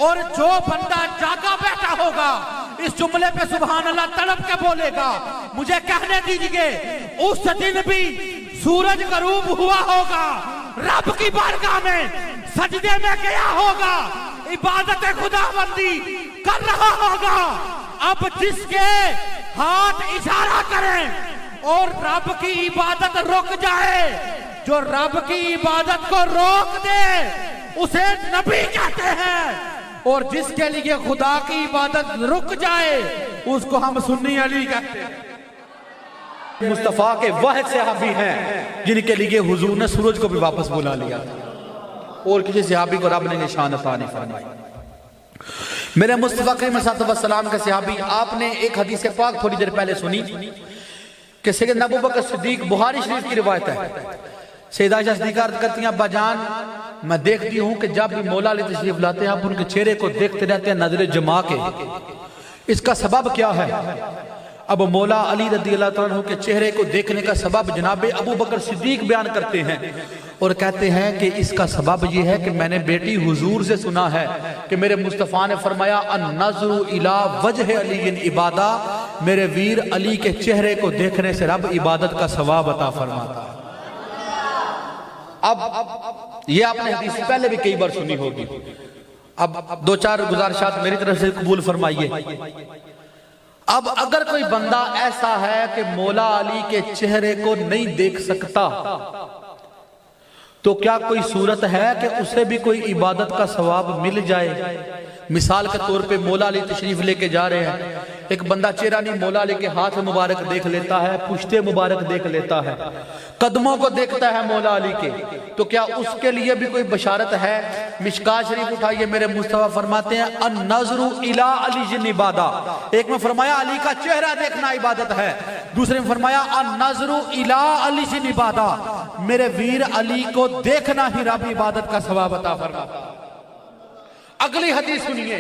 اور جو بندہ جاگا بیٹھا ہوگا اس جملے پہ سبحان اللہ تڑپ کے بولے گا، مجھے کہنے دیجئے اس دن بھی سورج غروب ہوا ہوگا، رب کی بارگاہ میں سجدے میں گیا ہوگا، عبادت خدا بندی کر رہا ہوگا۔ اب جس کے ہاتھ اشارہ کریں اور رب کی عبادت رک جائے، جو رب کی عبادت کو روک دے اسے نبی کہتے ہیں، اور جس کے لیے خدا کی عبادت رک جائے اس کو ہم سنی علی کہتے ہیں۔ مصطفیٰ کے واحد صحابی ہیں جن کے لیے حضور نے سورج کو بھی واپس بلا لیا تھا، اور کسی صحابی کو رب نے نشان عطا نہیں فرمائی۔ میرے مصطفیٰ کریم صلی اللہ علیہ وسلم کے صحابی، آپ نے ایک حدیث پاک تھوڑی دیر پہلے سنی کہ سیدنا ابوبکر صدیق، بخاری شریف کی روایت ہے، سیدہ عائشہ صدیقہ عرض کرتی ہیں ابا جان میں دیکھتی ہوں کہ جب بھی مولا علی تشریف لاتے ہیں آپ ان کے چہرے کو دیکھتے رہتے ہیں نظر جما کے، اس کا سبب کیا ہے؟ اب مولا علی رضی اللہ عنہ کے چہرے کو دیکھنے کا سبب جناب ابوبکر صدیق بیان کرتے ہیں اور کہتے ہیں کہ اس کا سبب یہ ہے کہ میں نے بیٹی حضور سے سنا ہے کہ میرے مصطفیٰ نے فرمایا النظر الی وجہ علی عبادہ، میرے ویر علی کے چہرے کو دیکھنے سے رب عبادت کا ثواب عطا فرماتا ہے۔ اب یہ آپ نے حدیث پہلے بھی کئی بار سنی ہوگی، اب دو چار گزارشات میری طرف سے قبول فرمائیے۔ اب اگر کوئی بندہ ایسا ہے کہ مولا علی کے چہرے کو نہیں دیکھ سکتا تو کیا کوئی صورت ہے کہ اسے بھی کوئی عبادت کا ثواب مل جائے؟ مثال کے طور پہ مولا علی تشریف لے کے جا رہے ہیں، ایک بندہ چہرہ نہیں مولا علی کے ہاتھ مبارک دیکھ لیتا ہے، پشتے مبارک دیکھ لیتا ہے، قدموں کو دیکھتا ہے مولا علی کے، تو کیا اس کے لیے بھی کوئی بشارت ہے؟ مشکات شریف اٹھائیے، میرے مصطفیٰ فرماتے ہیں النظر الی علی عبادہ، ایک میں فرمایا علی کا چہرہ دیکھنا عبادت ہے، دوسرے میں فرمایا النظر الی علی عبادہ، میرے ویر علی کو دیکھنا ہی رب عبادت کا ثواب عطا فرماتا ہے۔ اگلی حدیث سنیے،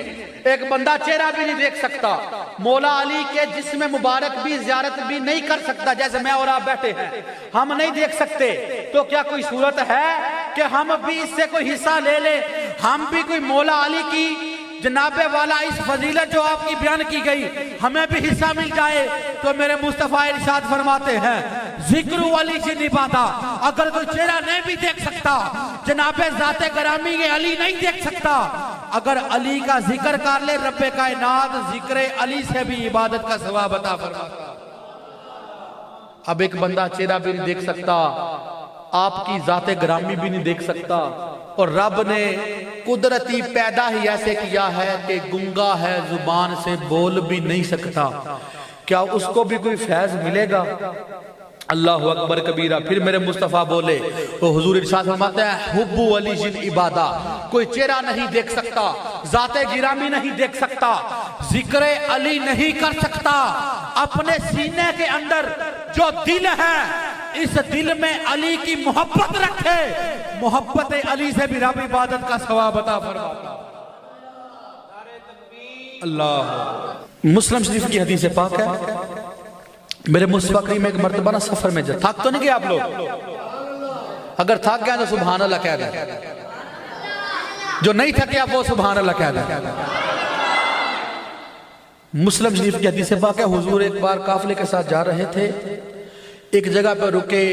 ایک بندہ چہرہ بھی نہیں دیکھ سکتا، مولا علی کے جسم مبارک بھی زیارت بھی نہیں کر سکتا، جیسے میں اور آپ بیٹھے ہیں ہم نہیں دیکھ سکتے، تو کیا کوئی صورت ہے کہ ہم بھی اس سے کوئی حصہ لے لیں، ہم بھی کوئی مولا علی کی جناب والا اس فضیلت جو آپ کی بیان کی گئی ہمیں بھی حصہ مل جائے؟ تو میرے مصطفیٰ ارشاد فرماتے ہیں ذکر علی جن عبادہ، اگر کوئی چہرہ نہیں بھی دیکھ سکتا، جناب ذات گرامی علی نہیں دیکھ سکتا، اگر علی کا ذکر کر لے رب کائنات ذکر علی سے بھی عبادت کا ثواب عطا فرماتا۔ اب ایک بندہ چہرہ بھی نہیں دیکھ سکتا، آپ کی ذات گرامی بھی نہیں دیکھ سکتا، اور رب نے قدرتی پیدا ہی ایسے کیا ہے کہ گنگا ہے، زبان سے بول بھی نہیں سکتا، کیا اس کو بھی کوئی فیض ملے گا؟ اللہ اکبر کبیرہ۔ پھر میرے مصطفیٰ بولے تو حضور ارشاد فرماتے ہیں حب علی جن عبادہ، کوئی چہرہ نہیں دیکھ سکتا، ذات گرامی نہیں دیکھ سکتا، ذکر علی نہیں کر سکتا، اپنے سینے کے اندر جو دل ہے اس دل میں علی کی محبت رکھے، محبت علی سے بھی رب عبادت کا ثواب عطا فرماتا۔ اللہ مسلم شریف کی حدیث پاک ہے، میرے مصطفیٰ کریم ایک مرتبہ نا سفر میں جا تھک تو نہیں گئے آپ لوگ؟ اگر تھک گیا تو سبحان اللہ کہہ دیں، جو نہیں تھکے آپ وہ سبحان اللہ کہہ دیں۔ مسلم شریف کی حدیث پاک ہے، حضور ایک بار قافلے کے ساتھ جا رہے تھے، ایک جگہ پر رکے،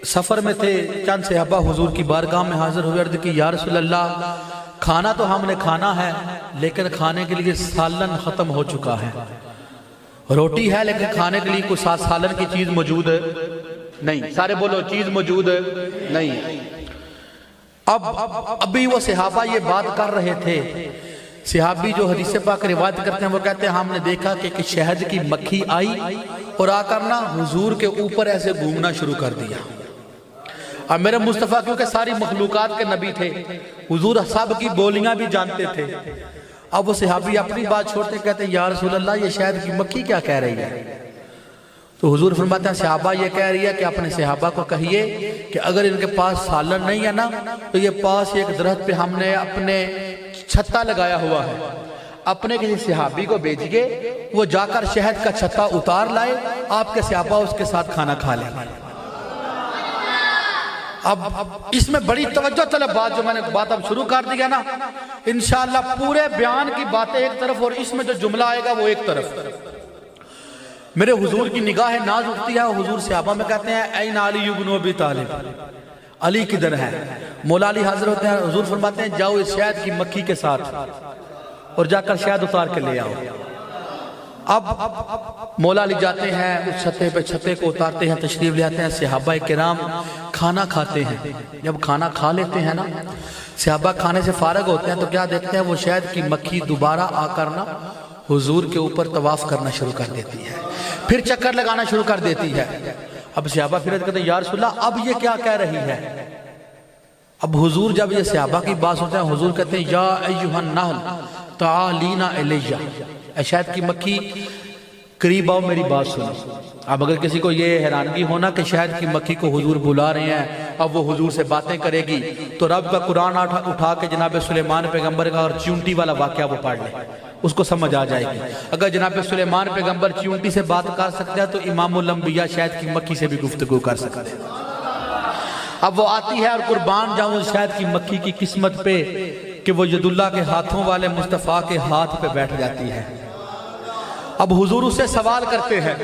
سفر میں تھے، چند صحابہ حضور کی بارگاہ میں حاضر ہوئے، عرض کی یا رسول اللہ کھانا تو ہم نے کھانا ہے لیکن کھانے کے لیے سالن ختم ہو چکا ہے، روٹی ہے لیکن کھانے کے لیے کوئی سالن کی چیز موجود نہیں، سارے بولو چیز موجود نہیں۔ ابھی وہ صحابہ یہ بات کر رہے تھے، صحابی جو حدیث پاک روایت کرتے ہیں وہ کہتے ہیں ہم نے دیکھا کہ شہد کی مکھی آئی اور آ کر نا حضور کے اوپر ایسے گھومنا شروع کر دیا۔ اب میرے مصطفیٰ کیونکہ ساری مخلوقات کے نبی تھے، حضور سب کی بولیاں بھی جانتے تھے، اب وہ صحابی اپنی بات چھوڑتے کہتے ہیں یا رسول اللہ یہ شہد کی مکھی کیا کہہ رہی ہے؟ تو حضور فرماتے ہیں صحابہ یہ کہہ رہی ہے کہ اپنے صحابہ کو کہیے کہ اگر ان کے پاس سالن نہیں ہے نا تو یہ پاس ایک درخت پہ ہم نے اپنے چھتا لگایا ہوا ہے، اپنے کسی صحابی کو بھیجیے، وہ جا کر شہد کا چھتا اتار لائے، آپ کے صحابہ اس کے ساتھ کھانا کھا لیں۔ اب اس میں بڑی توجہ طلب بات جو میں نے بات اب شروع کر دیا نا، انشاءاللہ پورے بیان کی باتیں ایک طرف اور اس میں جو جملہ آئے گا وہ ایک طرف۔ میرے حضور کی نگاہ ناز اٹھتی ہے، حضور صحابہ میں کہتے ہیں این علی بن ابی طالب، علی کدھر ہے؟ مولا علی حاضر ہوتے ہیں، حضور فرماتے ہیں جاؤ اس شہد کی مکھی کے ساتھ اور جا کر شہد اتار کے لے آؤ۔ اب مولا علی جاتے ہیں اس چھتے پہ، چھتے کو اتارتے ہیں، تشریف لے آتے ہیں، صحابہ کرام کھانا کھاتے ہیں۔ جب کھانا کھا لیتے ہیں نا، صحابہ کھانے سے فارغ ہوتے ہیں تو کیا دیکھتے ہیں وہ شہد کی مکھی دوبارہ آ کر نا حضور کے اوپر طواف کرنا شروع کر دیتی ہے، پھر چکر لگانا شروع کر دیتی ہے۔ اب صحابہ پھر کہتے ہیں یا رسول اللہ اب یہ کیا کہہ رہی ہے؟ اب حضور جب یہ صحابہ کی بات سنتے ہیں، حضور کہتے ہیں یا ایھا النحل تعالینا الیہ، اے شہد کی مکھی قریب آؤ میری بات سنو۔ اب اگر کسی کو یہ حیرانگی ہونا کہ شہد کی مکھی کو حضور بلا رہے ہیں، اب وہ حضور سے باتیں کرے گی، تو رب کا قرآن اٹھا کے جناب سلیمان پیغمبر کا اور چونٹی والا واقعہ وہ پڑھ لے، اس کو سمجھ آ جائے گی۔ اگر جناب سلیمان پیغمبر چونٹی سے بات کر سکتے ہیں تو امام الانبیاء شہد کی مکھی سے بھی گفتگو کر سکتے ہیں۔ اب وہ آتی ہے اور قربان جاؤں شہد کی مکھی کی قسمت پہ کہ وہ ید اللہ کے ہاتھوں والے مصطفیٰ کے ہاتھ پہ بیٹھ جاتی ہے۔ اب حضور اس سے سوال کرتے ہیں،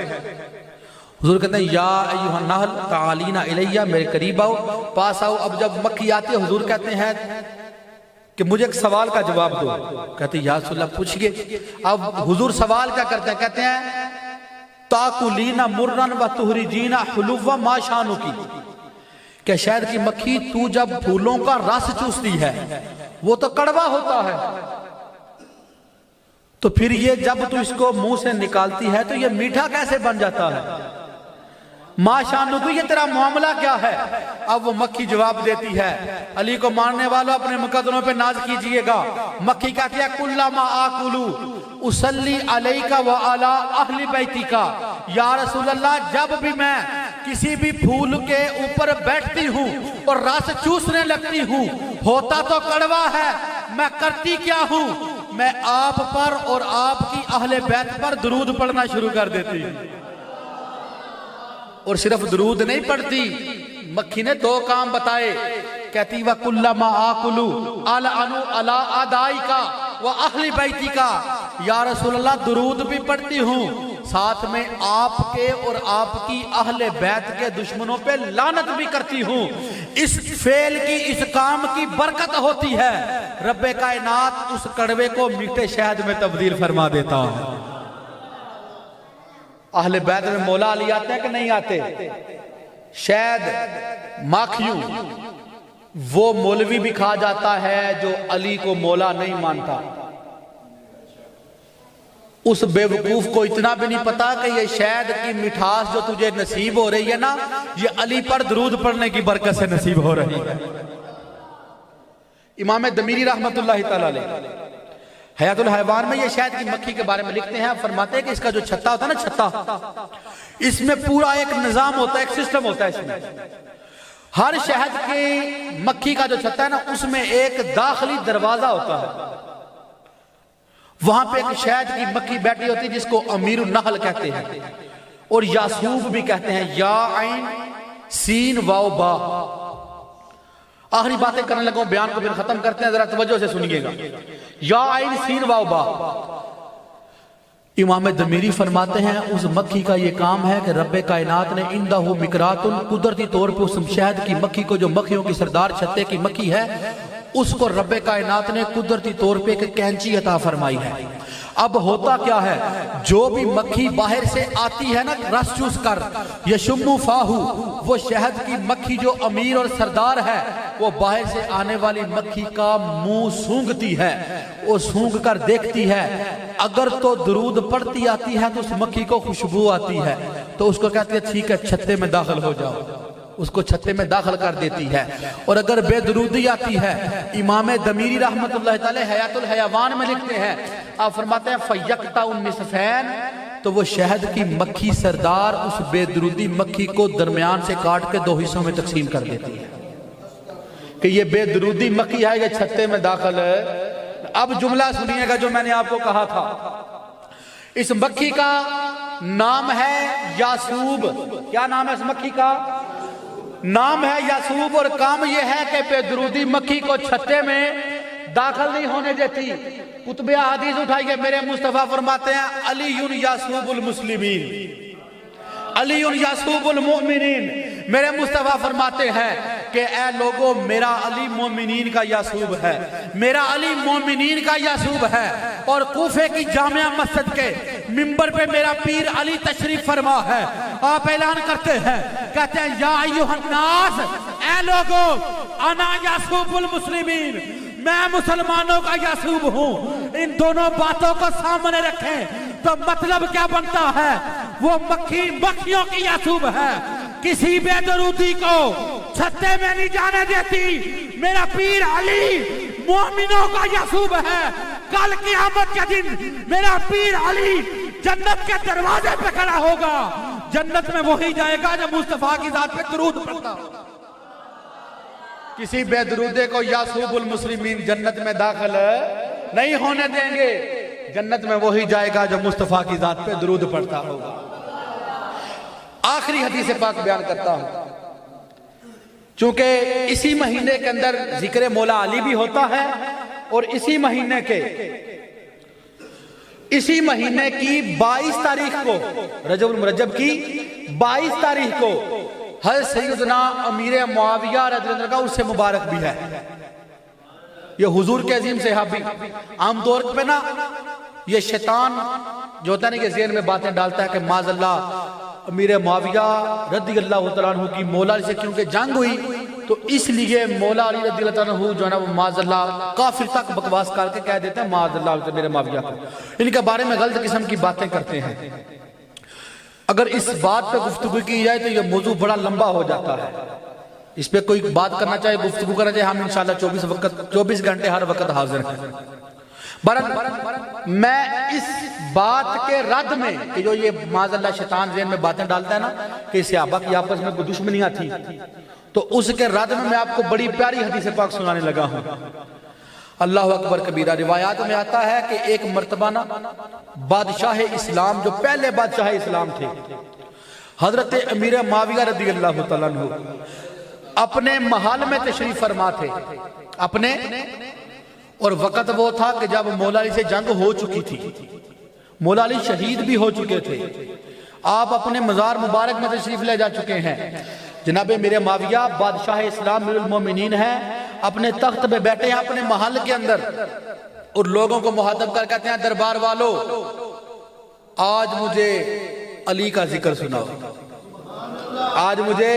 حضور کہتے ہیں یا ایھا النحل تعالینا الیہ، میرے قریب آؤ، پاس آؤ۔ اب جب مکھی آتی ہے حضور کہتے ہیں کہ مجھے ایک سوال کا جواب دو۔ کہتے ہیں یا رسول اللہ پوچھئے۔ اب حضور سوال کیا کرتے ہیں؟ کہتے ہیں تاکلینا مرن و تخرجینا حلوا ما شانکی، کہ شہد کی مکھی تو جب پھولوں کا رس چوستی ہے وہ تو کڑوا ہوتا ہے، تو پھر یہ جب تو اس کو منہ سے نکالتی ہے تو یہ میٹھا کیسے بن جاتا ہے؟ ما شانکی، یہ تیرا معاملہ کیا ہے؟ اب وہ مکھی جواب دیتی ہے، علی کو ماننے والوں اپنے مقدروں پہ ناز کیجئے گا۔ مکھی کہتی ہے کلما آکلو اصلی علیک وعلی اہل بیتک، یا رسول اللہ جب بھی میں کسی بھی پھول کے اوپر بیٹھتی ہوں اور رس چوسنے لگتی ہوں، ہوتا تو کڑوا ہے، میں کرتی کیا ہوں؟ میں آپ پر اور آپ کی اہل بیت پر درود پڑھنا شروع کر دیتی ہوں۔ اور صرف درود نہیں پڑھتی، مکھی نے دو کام بتائے، کہتی وَكُلَّمَا آكُلُ أَلْعَنُ عَلَىٰ أَعْدَائِكَ وَأَهْلِ بَيْتِكَ، یا رسول اللہ درود بھی پڑھتی ہوں، ساتھ میں آپ کے اور آپ کی اہل بیت کے دشمنوں پہ لعنت بھی کرتی ہوں۔ اس فعل کی، اس کام کی برکت ہوتی ہے، رب کائنات اس کڑوے کو میٹھے شہد میں تبدیل فرما دیتا ہے۔ اہل بیت میں مولا علی آتے ہیں کہ نہیں آتے؟ شہد ماکھیوں وہ مولوی بھی کھا جاتا ہے جو علی کو مولا نہیں مانتا۔ اس بے وقوف کو اتنا بھی نہیں پتا کہ یہ شہد کی مٹھاس جو تجھے نصیب ہو رہی ہے نا، یہ علی پر درود پڑھنے کی برکت سے نصیب ہو رہی ہے۔ امام دمیری رحمت اللہ تعالی علیہ حیات الحیوان میں یہ شہد کی مکھی کے بارے میں لکھتے ہیں، فرماتے ہیں کہ اس کا جو چھتا ہوتا ہے نا، چھتا، اس میں پورا ایک نظام ہوتا ہے، ایک سسٹم ہوتا ہے۔ اس میں ہر شہد کی مکھی کا جو چھتا ہے نا، اس میں ایک داخلی دروازہ ہوتا ہے، وہاں پہ ایک شہد کی مکھی بیٹھی ہوتی ہے جس کو امیر النحل کہتے ہیں۔ اور یاسوب بھی کہتے ہیں، یا عین سین واو با۔ آخری باتیں کرنے لگا ہوں، بیان کو پھر ختم کرتے ہیں، ذرا توجہ سے سنیے گا۔ یا عین سین واو با۔ امام دمیری فرماتے ہیں اس مکھی کا یہ کام ہے کہ رب کائنات نے اندہ مکرات، قدرتی طور پہ اس شہد کی مکھی کو، جو مکھیوں کی سردار چھتے کی مکھی ہے، اس کو رب کائنات نے قدرتی طور پہ ایک کینچی عطا فرمائی ہے۔ اب ہوتا کیا ہے، جو بھی مکھی باہر سے آتی ہے نا رس چوس کر، یشم فاہو، وہ شہد کی مکھی جو امیر اور سردار ہے، وہ باہر سے آنے والی مکھی کا منہ سونگتی ہے، وہ سونگ کر دیکھتی ہے، اگر تو درود پڑھتی آتی ہے تو اس مکھی کو خوشبو آتی ہے، تو اس کو کہتی ہے ٹھیک ہے چھتے میں داخل ہو جاؤ، اس کو چھتے میں داخل کر دیتی ہے۔ اور اگر بے درودی آتی ہے، امام دمیری رحمت اللہ تعالی حیات الحیوان میں لکھتے ہیں، آپ فرماتے ہیں فَيَقْتَعُ النِّصْفَيْنِ، تو وہ شہد کی مکھی سردار اس بے درودی مکھی کو درمیان سے کاٹ کے دو حصوں میں تقسیم کر دیتی ہے کہ یہ بے درودی مکھی ہے، یہ چھتے میں داخل ہے۔ اب جملہ سنیے گا جو میں نے آپ کو کہا تھا، اس مکھی کا نام ہے یاسوب۔ کیا نام ہے اس مکھی کا؟ نام ہے یاسوب، اور کام یہ ہے کہ بے درودی مکھی کو چھتے میں داخل نہیں ہونے دیتی۔ کتب حدیث اٹھائیے، میرے مصطفیٰ فرماتے ہیں علی یاسوب المسلمین، علی یاسوب المؤمنین۔ میرے مصطفیٰ فرماتے ہیں کہ اے لوگو، میرا علی مومنین کا یاسوب ہے، میرا علی مومنین کا یاسوب ہے۔ اور کوفے کی جامعہ مسجد کے منبر پہ میرا پیر علی تشریف فرما ہے، آپ اعلان کرتے ہیں، کہتے ہیں یا ایھا الناس، اے لوگو، انا یاسوب المسلمین، میں مسلمانوں کا یاسوب ہوں۔ ان دونوں باتوں کو سامنے رکھیں تو مطلب کیا بنتا ہے، وہ مکھی مکھیوں کی یاسوب ہے، کسی بے درودی کو چھتے میں نہیں جانے دیتی۔ میرا پیر علی مومنوں کا یاسوب ہے۔ کل قیامت کے دن میرا پیر علی جنت کے دروازے پہ کھڑا ہوگا، جنت میں وہی جائے گا جو مصطفیٰ کی ذات پہ درود پڑھتا ہوگا۔ کسی بے درودے کو یاسوب المسلمین جنت میں داخل نہیں ہونے دیں گے، جنت میں وہی جائے گا جو مصطفیٰ کی ذات پہ درود پڑھتا ہوگا۔ آخری حدیث پاک بیان کرتا ہوں، چونکہ اسی مہینے کے اندر ذکر مولا علی بھی ہوتا ہے، اور اسی مہینے کی 22 تاریخ کو، رجب المرجب کی 22 تاریخ کو حضرت سیدنا امیر معاویہ رضی اللہ عنہ کا اس سے مبارک بھی ہے۔ یہ حضور کے عظیم صحابی، عام طور پہ نا یہ شیطان جو ہوتا ہے نا کہ ذہن میں باتیں ڈالتا ہے کہ معاذ اللہ امیر معاویہ رضی اللہ تعالیٰ عنہ کی مولا علی سے کیونکہ جنگ ہوئی تو اس لیے مولا علی رضی اللہ تعالیٰ عنہ جو ہے نا وہ معاذ اللہ کافر تک بکواس کر کے کہہ دیتے ہیں معاذ اللہ امیر معاویہ کو، ان کے بارے میں غلط قسم کی باتیں کرتے ہیں۔ اگر اس بات پہ گفتگو کی جائے تو یہ موضوع بڑا لمبا ہو جاتا ہے، اس پہ کوئی بات کرنا چاہے، گفتگو کرنا چاہے، ہم انشاءاللہ 24 گھنٹے ہر وقت حاضر ہیں۔ میں اس بات کے رد میں کہ جو یہ معاذ اللہ شیطان ذہن میں باتیں ڈالتا ہے نا کہ صحابہ کی آپس میں کوئی دشمنیاں تھی، تو اس کے رد میں آپ کو بڑی پیاری حدیث پاک سنانے لگا ہوں۔ اللہ اکبر کبیرہ۔ روایات میں آتا ہے کہ ایک مرتبہ نا بادشاہ اسلام، جو پہلے بادشاہ اسلام تھے، حضرت امیر معاویہ رضی اللہ تعالیٰ عنہ اپنے محل میں تشریف فرما تھے اپنے، اور وقت وہ تھا کہ جب مولا علی سے جنگ ہو چکی تھی، مولا علی شہید بھی ہو چکے تھے، آپ اپنے مزار مبارک میں تشریف لے جا چکے ہیں۔ جناب میرے معاویہ بادشاہ اسلام امیر المومنین ہیں، اپنے تخت پہ بیٹھے ہیں اپنے محل کے اندر، اور لوگوں کو مخاطب کر کہتے ہیں دربار والو، آج مجھے علی کا ذکر سناؤ۔ آج مجھے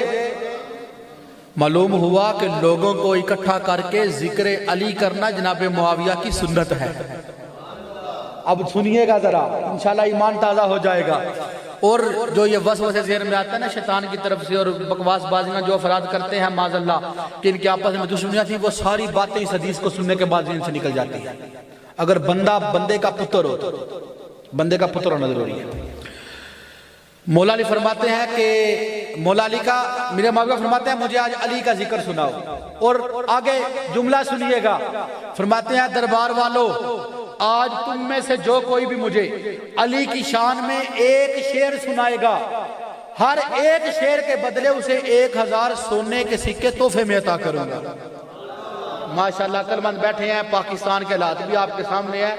معلوم ہوا کہ لوگوں کو اکٹھا کر کے ذکر علی کرنا جناب معاویہ کی سنت ہے۔ اب سنیے گا ذرا، انشاءاللہ ایمان تازہ ہو جائے گا۔ اور جو یہ وسوسے ذہن میں آتا ہے نا شیطان کی طرف سے، اور بکواس بازیاں جو افراد کرتے ہیں معاذ اللہ کہ ان کے آپس میں دشمنیاں تھیں، وہ ساری باتیں اس حدیث کو سننے کے بعد ذہن سے نکل جاتی ہیں۔ اگر بندے کا پتر ہو، بندے کا پتر ہونا ضروری ہے۔ مولا علی فرماتے ہیں کہ مولا علی کا، میرے معاویہ فرماتے ہیں مجھے آج علی کا ذکر سناؤ، اور آگے جملہ سنیے گا، فرماتے ہیں دربار والو، آج تم میں سے جو کوئی بھی مجھے علی کی شان میں ایک شعر سنائے گا، ہر ایک شعر کے بدلے اسے 1000 سونے کے سکے تحفے میں عطا کروں گا۔ ماشاءاللہ عقل مند بیٹھے ہیں، پاکستان کے حالات بھی آپ کے سامنے ہے،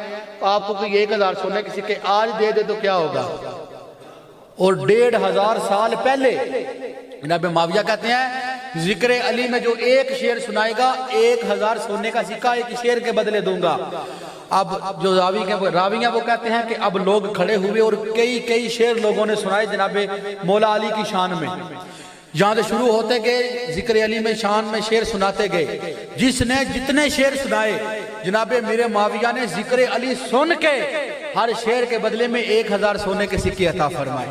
آپ کو کوئی 1000 سونے کے سکے آج دے دے تو کیا ہوگا؟ اور 1500 سال پہلے جناب معاویہ کہتے ہیں ذکر علی میں جو ایک شعر سنائے گا 1000 سونے کا سکہ ایک شعر کے بدلے دوں گا۔ اب جو راوی ہیں وہ کہتے ہیں کہ اب لوگ کھڑے ہوئے اور کئی شعر لوگوں نے سنائے جناب مولا علی کی شان میں، جہاں سے شروع ہوتے گئے ذکر علی میں شان میں شعر سناتے گئے، جس نے جتنے شعر سنائے جناب میرے معاویہ نے ذکر علی سن کے ہر شعر کے بدلے میں 1000 سونے کے سکے عطا فرمائے۔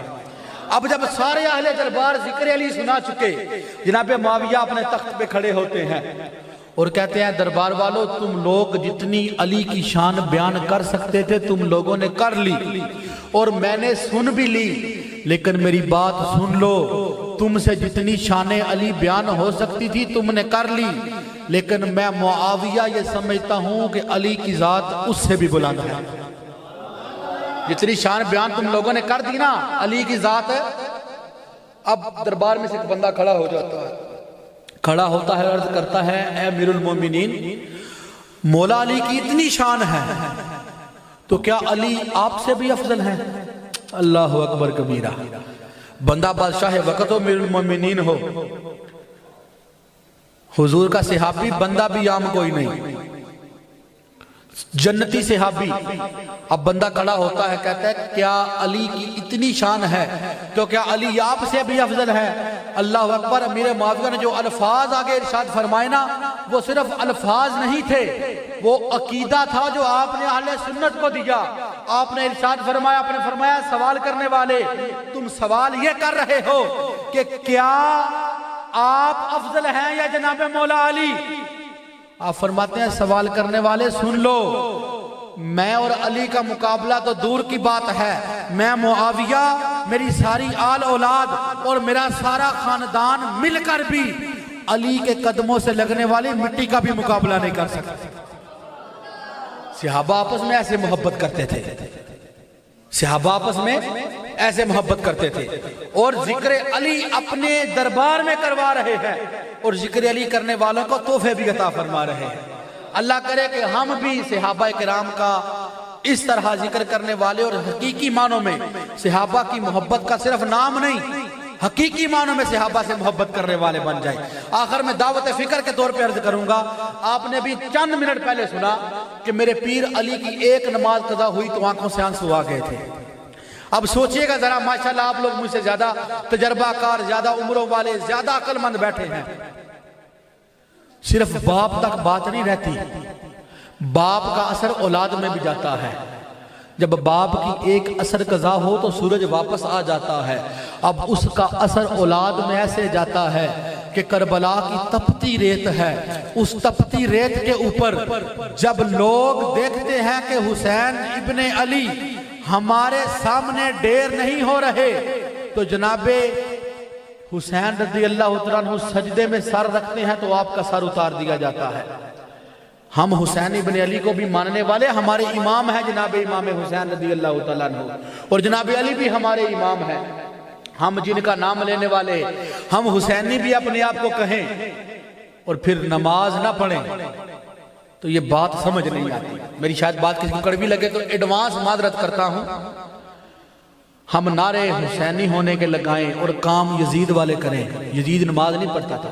اب جب سارے اہل دربار ذکر علی سنا چکے، جناب معاویہ اپنے تخت پہ کھڑے ہوتے ہیں اور کہتے ہیں دربار والوں تم لوگ جتنی علی کی شان بیان کر سکتے تھے تم لوگوں نے کر لی اور میں نے سن بھی لی، لیکن میری بات سن لو، تم سے جتنی شان علی بیان ہو سکتی تھی تم نے کر لی، لیکن میں معاویہ یہ سمجھتا ہوں کہ علی کی ذات اس سے بھی بلند ہے۔ جتنی شان بیان تم لوگوں نے کر دی نا علی کی ذات ہے۔ اب دربار میں سے ایک بندہ کھڑا ہو جاتا ہے، کھڑا ہوتا ہے، عرض کرتا ہے اے امیر المومنین، مولا علی کی اتنی شان ہے تو کیا علی آپ سے بھی افضل ہے؟ اللہ اکبر کبیرہ۔ بندہ بادشاہ وقت ہو، امیر المومنین ہو، حضور کا صحابی، بندہ بھی عام کوئی نہیں، جنتی صحابی۔ اب بندہ کھڑا ہوتا ہے، کہتا ہے کیا علی کی اتنی شان ہے تو کیا علی آپ سے بھی افضل ہے؟ اللہ اکبر۔ امیر معاویہ نے جو الفاظ آگے ارشاد فرمائے نا وہ صرف الفاظ نہیں تھے، وہ عقیدہ تھا جو آپ نے اہل سنت کو دیا۔ آپ نے ارشاد فرمایا، آپ نے فرمایا سوال کرنے والے تم سوال یہ کر رہے ہو کہ کیا آپ افضل ہیں یا جناب مولا علی؟ آپ فرماتے ہیں سوال کرنے والے سن لو، میں اور علی کا مقابلہ تو دور کی بات ہے، میں معاویہ، میری ساری آل اولاد اور میرا سارا خاندان مل کر بھی علی کے قدموں سے لگنے والی مٹی کا بھی مقابلہ نہیں کر سکتے۔ صحابہ آپس میں ایسے محبت کرتے تھے، صحابہ آپس میں ایسے محبت کرتے تھے، اور ذکر علی اپنے دربار میں کروا رہے ہیں اور ذکر علی کرنے والوں کو تحفے بھی عطا فرما رہے ہیں۔ اللہ کرے کہ ہم بھی صحابہ کرام کا اس طرح ذکر کرنے والے اور حقیقی معنوں میں صحابہ کی محبت کا صرف نام نہیں، حقیقی معنوں میں صحابہ سے محبت کرنے والے بن جائیں۔ آخر میں دعوت فکر کے طور پہ عرض کروں گا، آپ نے بھی چند منٹ پہلے سنا کہ میرے پیر علی کی ایک نماز قضا ہوئی تو آنکھوں سے آنسو آ گئے تھے۔ اب سوچئے گا ذرا، ماشاءاللہ آپ لوگ مجھ سے زیادہ تجربہ کار، زیادہ عمروں والے، زیادہ عقل مند بیٹھے ہیں، صرف باپ تک بات نہیں رہتی، باپ کا اثر اولاد میں بھی جاتا ہے۔ جب باپ کی ایک اثر قضا ہو تو سورج واپس آ جاتا ہے، اب اس کا اثر اولاد میں ایسے جاتا ہے کہ کربلا کی تپتی ریت ہے، اس تپتی ریت کے اوپر جب لوگ دیکھتے ہیں کہ حسین ابن علی ہمارے سامنے ڈیر نہیں ہو رہے تو جناب حسین رضی اللہ عنہ سجدے میں سر رکھتے ہیں تو آپ کا سر اتار دیا جاتا ہے۔ ہم حسین ابن علی کو بھی ماننے والے، ہمارے امام ہیں جناب امام حسین رضی اللہ عنہ، اور جناب علی بھی ہمارے امام ہیں، ہم جن کا نام لینے والے، ہم حسینی بھی اپنے آپ کو کہیں اور پھر نماز نہ پڑھیں تو یہ بات سمجھ نہیں آتی۔ میری شاید بات کسی کو کڑوی لگے تو ایڈوانس معذرت کرتا ہوں۔ ہم نعرے حسینی ہونے کے لگائیں اور کام یزید والے کریں۔ یزید نماز نہیں پڑھتا تھا،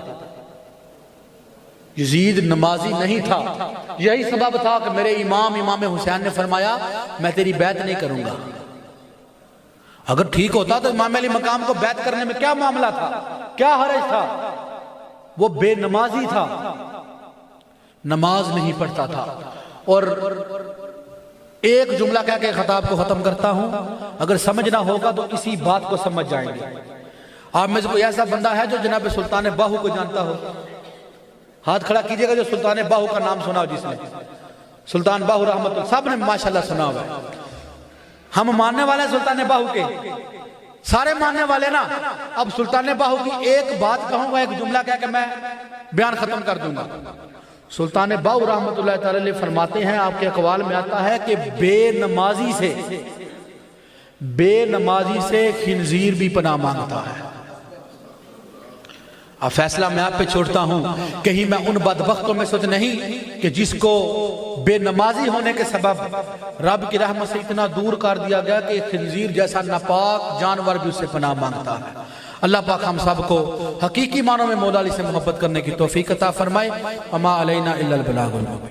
یزید نمازی نہیں تھا، یہی سبب تھا کہ میرے امام حسین نے فرمایا میں تیری بیعت نہیں کروں گا۔ اگر ٹھیک ہوتا تو امام علی مقام کو بیعت کرنے میں کیا معاملہ تھا، کیا حرج تھا؟ وہ بے نمازی تھا، نماز نہیں پڑھتا تھا۔ اور ایک جملہ کہہ کے خطاب کو ختم کرتا ہوں، اگر سمجھنا ہوگا تو اسی بات کو سمجھ جائیں گے۔ آپ میں سے کوئی ایسا بندہ ہے جو جناب سلطان باہو کو جانتا ہو؟ ہاتھ کھڑا کیجئے گا جو سلطان باہو کا نام سنا ہو، جس نے سلطان باہو رحمت اللہ سب نے ماشاءاللہ سنا ہوا ہے۔ ہم ماننے والے ہیں سلطان باہو کے، سارے ماننے والے نا۔ اب سلطان باہو کی ایک بات کہوں گا، ایک جملہ کہہ کہ میں بیان ختم کر دوں گا۔ سلطان باہو رحمت اللہ تعالی فرماتے ہیں، آپ کے اقوال میں آتا ہے کہ بے نمازی سے بے نمازی سے خنزیر بھی پناہ مانگتا ہے۔ اب فیصلہ میں آپ پہ چھوڑتا ہوں، کہیں میں ان بدبختوں میں سے نہیں کہ جس کو بے نمازی ہونے کے سبب رب کی رحمت سے اتنا دور کر دیا گیا کہ خنزیر جیسا ناپاک جانور بھی اس سے پناہ مانگتا ہے۔ اللہ پاک ہم سب کو حقیقی معنوں میں مولا علی سے محبت کرنے کی توفیق عطا فرمائے۔ وما علینا الا البلاغ المبین۔